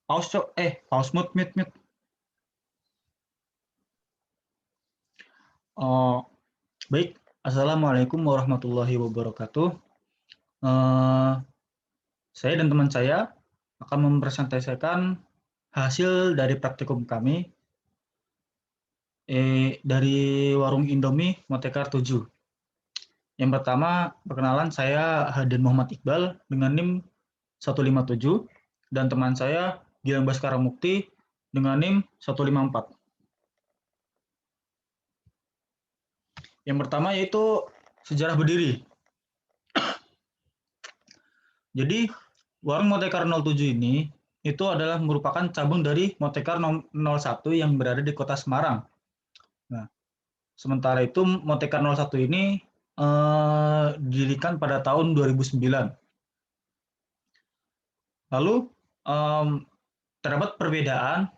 Pause, Cok. Pause mute, mute, mute. Oh, baik. Assalamualaikum warahmatullahi wabarakatuh. Eh, saya dan teman saya akan mempresentasikan hasil dari praktikum kami dari Warung Indomie Motekar 7. Yang pertama, perkenalan, saya Haden Muhammad Iqbal dengan NIM 157 dan teman saya Gilang Baskara Mukti dengan NIM 154. Yang pertama yaitu sejarah berdiri. Jadi, Warung Motekar 07 ini itu adalah merupakan cabang dari Motekar 01 yang berada di Kota Semarang. Nah, sementara itu Motekar 01 ini didirikan pada tahun 2009. Lalu terdapat perbedaan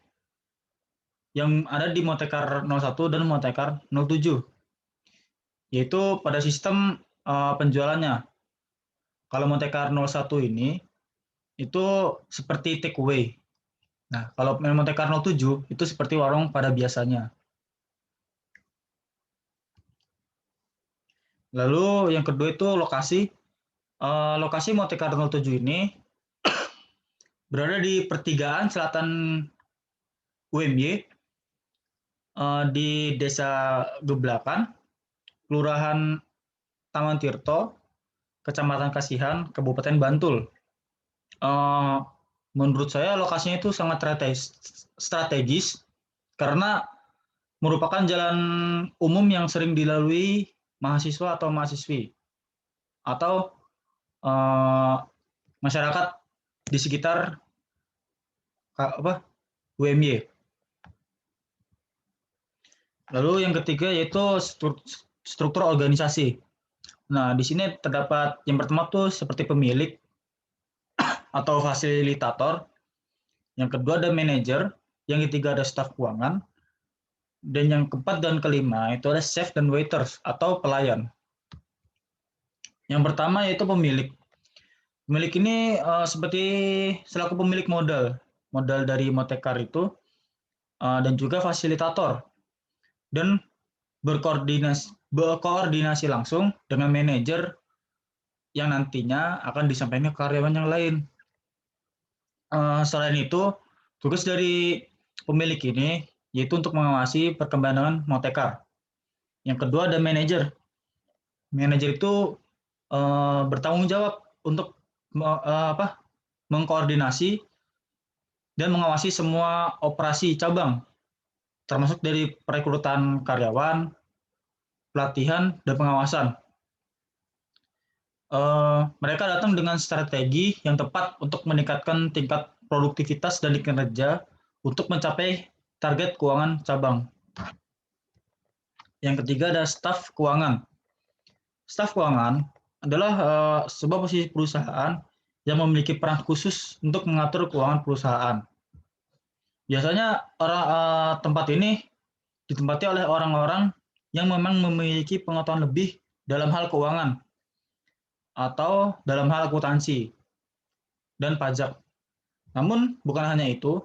yang ada di Motekar 01 dan Motekar 07, yaitu pada sistem penjualannya. Kalau Motekar 01 ini itu seperti take away. Nah, kalau Motekar 07 itu seperti warung pada biasanya. Lalu yang kedua itu lokasi. Lokasi Motekar 07 ini berada di pertigaan selatan UMY di Desa Geblakan, Kelurahan Taman Tirto, Kecamatan Kasihan, Kabupaten Bantul. Menurut saya lokasinya itu sangat strategis karena merupakan jalan umum yang sering dilalui mahasiswa atau mahasiswi atau masyarakat di sekitar UMY. Lalu yang ketiga yaitu struktur organisasi. Nah, di sini terdapat yang pertama tuh seperti pemilik atau fasilitator. Yang kedua ada manajer, yang ketiga ada staf keuangan, dan yang keempat dan kelima itu ada chef dan waiters atau pelayan. Yang pertama yaitu pemilik. Pemilik ini seperti selaku pemilik modal dari Motekar itu dan juga fasilitator dan berkoordinasi langsung dengan manajer yang nantinya akan disampaikan ke karyawan yang lain. Selain itu, tugas dari pemilik ini yaitu untuk mengawasi perkembangan Motekar. Yang kedua ada manajer. Manajer itu bertanggung jawab untuk mengkoordinasi dan mengawasi semua operasi cabang, termasuk dari perekrutan karyawan, pelatihan, dan pengawasan. Mereka datang dengan strategi yang tepat untuk meningkatkan tingkat produktivitas dan kinerja untuk mencapai target keuangan cabang. Yang ketiga ada staf keuangan. Staf keuangan adalah sebuah posisi perusahaan yang memiliki peran khusus untuk mengatur keuangan perusahaan. Biasanya tempat ini ditempati oleh orang-orang yang memang memiliki pengetahuan lebih dalam hal keuangan atau dalam hal akuntansi dan pajak. Namun bukan hanya itu,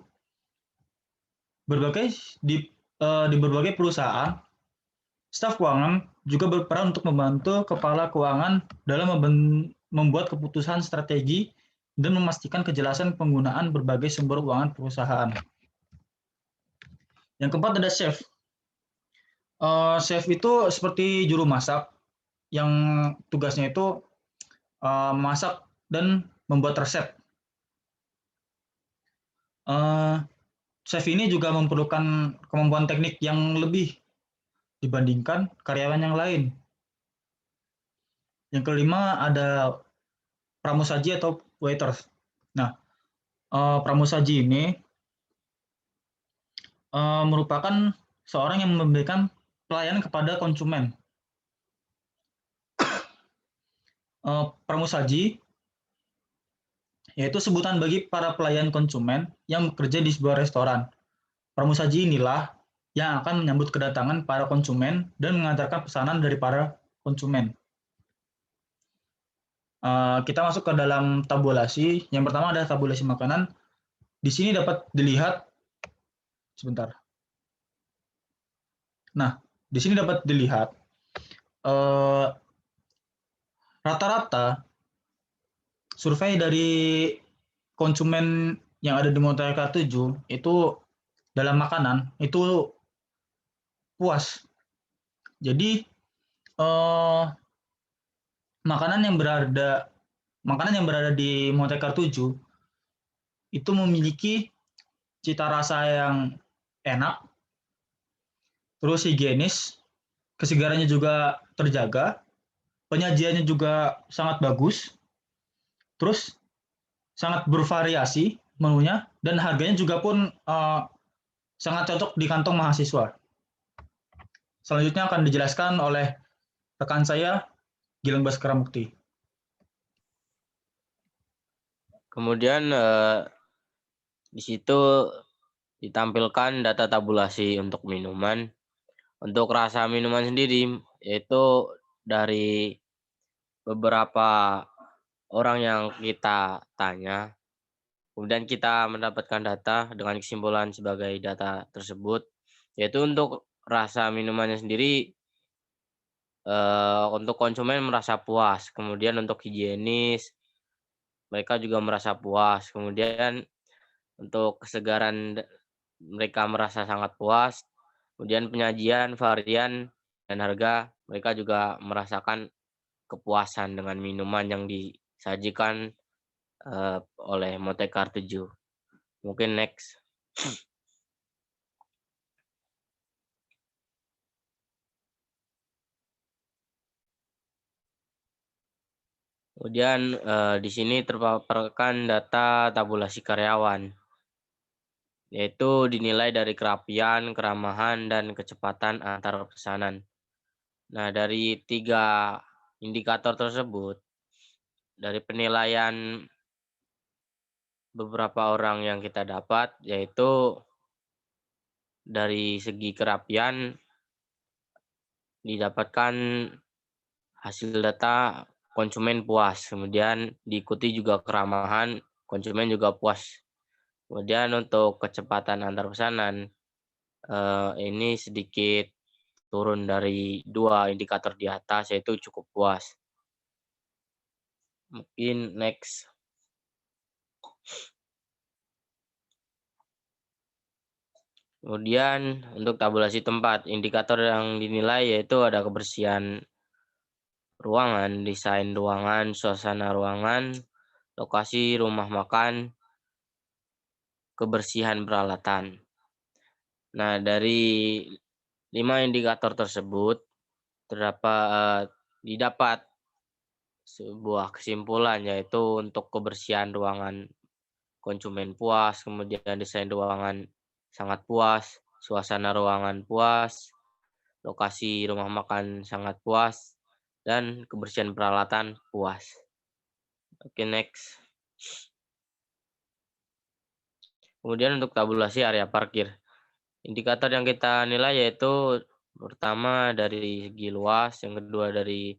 di berbagai perusahaan, staf keuangan juga berperan untuk membantu kepala keuangan dalam membuat keputusan strategi dan memastikan kejelasan penggunaan berbagai sumber keuangan perusahaan. Yang keempat ada chef. Chef itu seperti juru masak yang tugasnya itu masak dan membuat resep. Chef ini juga memerlukan kemampuan teknik yang lebih dibandingkan karyawan yang lain. Yang kelima ada pramusaji atau waiters. Nah, pramusaji ini merupakan seorang yang memberikan pelayanan kepada konsumen. Pramusaji yaitu sebutan bagi para pelayan konsumen yang bekerja di sebuah restoran. Pramusaji inilah yang akan menyambut kedatangan para konsumen dan mengantarkan pesanan dari para konsumen. Kita masuk ke dalam tabulasi. Yang pertama ada tabulasi makanan. Di sini dapat dilihat sebentar. Nah, di sini dapat dilihat rata-rata survei dari konsumen yang ada di Mutiara 7 itu dalam makanan itu puas. Jadi eh, makanan yang berada di Mutiara 7 itu memiliki cita rasa yang enak, terus higienis, kesegarannya juga terjaga, penyajiannya juga sangat bagus, terus sangat bervariasi menunya, dan harganya juga pun sangat cocok di kantong mahasiswa. Selanjutnya akan dijelaskan oleh rekan saya, Gilang Baskara Mukti. Kemudian di situ ditampilkan data tabulasi untuk minuman. Untuk rasa minuman sendiri, yaitu dari beberapa orang yang kita tanya, kemudian kita mendapatkan data dengan kesimpulan sebagai data tersebut, yaitu untuk rasa minumannya sendiri, untuk konsumen merasa puas, kemudian untuk higienis, mereka juga merasa puas, kemudian untuk kesegaran mereka merasa sangat puas, kemudian penyajian, varian, dan harga mereka juga merasakan kepuasan dengan minuman yang disajikan oleh Motekar 7. Mungkin next. Kemudian di sini terpaparkan data tabulasi karyawan, yaitu dinilai dari kerapian, keramahan, dan kecepatan antar pesanan. Nah, dari 3 indikator tersebut, dari penilaian beberapa orang yang kita dapat, yaitu dari segi kerapian didapatkan hasil data konsumen puas, kemudian diikuti juga keramahan, konsumen juga puas. Kemudian untuk kecepatan antar pesanan, ini sedikit turun dari 2 indikator di atas, yaitu cukup puas. Mungkin next. Kemudian untuk tabulasi tempat, indikator yang dinilai yaitu ada kebersihan ruangan, desain ruangan, suasana ruangan, lokasi rumah makan, kebersihan peralatan. Nah, dari 5 indikator tersebut didapat sebuah kesimpulan, yaitu untuk kebersihan ruangan konsumen puas, kemudian desain ruangan sangat puas, suasana ruangan puas, lokasi rumah makan sangat puas, dan kebersihan peralatan puas. Oke, next. Kemudian untuk tabulasi area parkir, indikator yang kita nilai yaitu pertama dari segi luas, yang kedua dari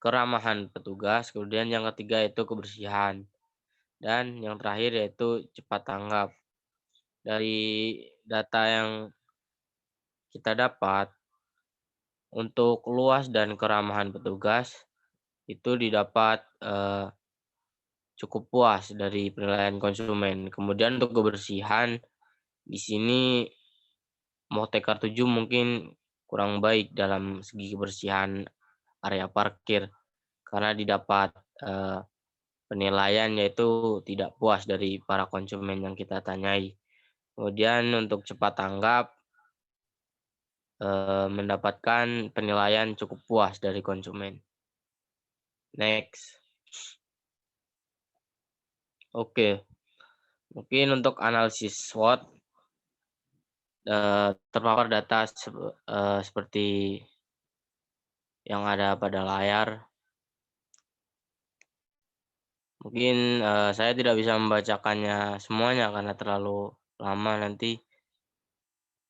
keramahan petugas, kemudian yang ketiga yaitu kebersihan, dan yang terakhir yaitu cepat tanggap. Dari data yang kita dapat, untuk luas dan keramahan petugas itu didapat cukup puas dari penilaian konsumen. Kemudian untuk kebersihan, di sini Motekar 7 mungkin kurang baik dalam segi kebersihan area parkir, karena didapat penilaian yaitu tidak puas dari para konsumen yang kita tanyai. Kemudian untuk cepat tanggap, mendapatkan penilaian cukup puas dari konsumen. Next. Oke, mungkin untuk analisis SWOT, terpapar data seperti yang ada pada layar. Mungkin saya tidak bisa membacakannya semuanya karena terlalu lama nanti.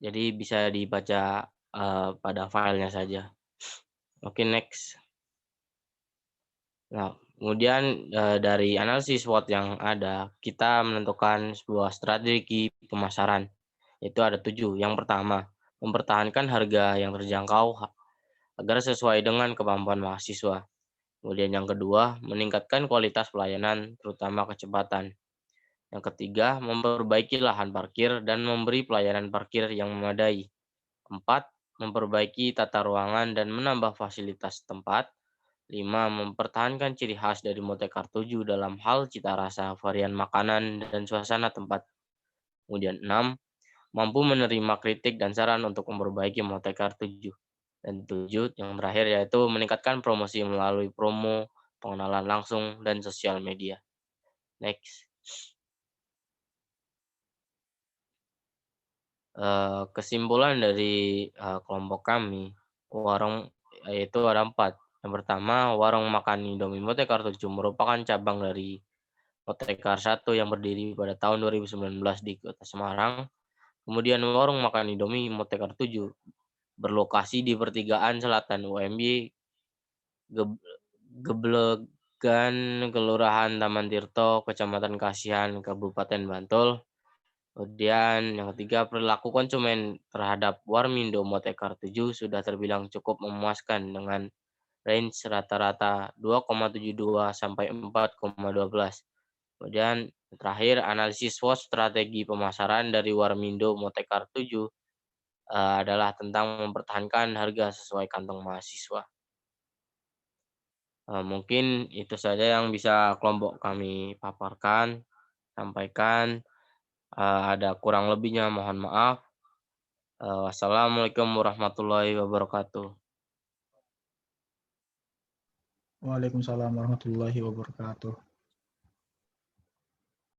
Jadi bisa dibaca pada filenya saja. Oke, next. Nah, Kemudian dari analisis SWOT yang ada, kita menentukan sebuah strategi pemasaran, yaitu ada 7. Yang pertama, mempertahankan harga yang terjangkau agar sesuai dengan kemampuan mahasiswa. Kemudian yang kedua, meningkatkan kualitas pelayanan, terutama kecepatan. Yang ketiga, memperbaiki lahan parkir dan memberi pelayanan parkir yang memadai. 4, memperbaiki tata ruangan dan menambah fasilitas tempat. 5, mempertahankan ciri khas dari Motekar 7 dalam hal cita rasa, varian makanan, dan suasana tempat. Kemudian 6, mampu menerima kritik dan saran untuk memperbaiki Motekar 7. Dan 7, yang terakhir yaitu meningkatkan promosi melalui promo, pengenalan langsung, dan sosial media. Next. Kesimpulan dari kelompok kami, warung yaitu ada 4. Yang pertama, warung makan Indomie Motekar 7 merupakan cabang dari Motekar 1 yang berdiri pada tahun 2019 di Kota Semarang. Kemudian warung makan Indomie Motekar 7 berlokasi di pertigaan selatan UMY, Geblegan, Kelurahan Taman Tirto, Kecamatan Kasihan, Kabupaten Bantul. Kemudian yang ketiga, perilaku konsumen terhadap Warmindo Motekar 7 sudah terbilang cukup memuaskan dengan range rata-rata 2,72 sampai 4,12. Kemudian terakhir, analisis SWOT strategi pemasaran dari Warmindo Motekar 7 adalah tentang mempertahankan harga sesuai kantong mahasiswa. Mungkin itu saja yang bisa kelompok kami paparkan, sampaikan. Ada kurang lebihnya mohon maaf. Wassalamualaikum warahmatullahi wabarakatuh. Waalaikumsalam warahmatullahi wabarakatuh.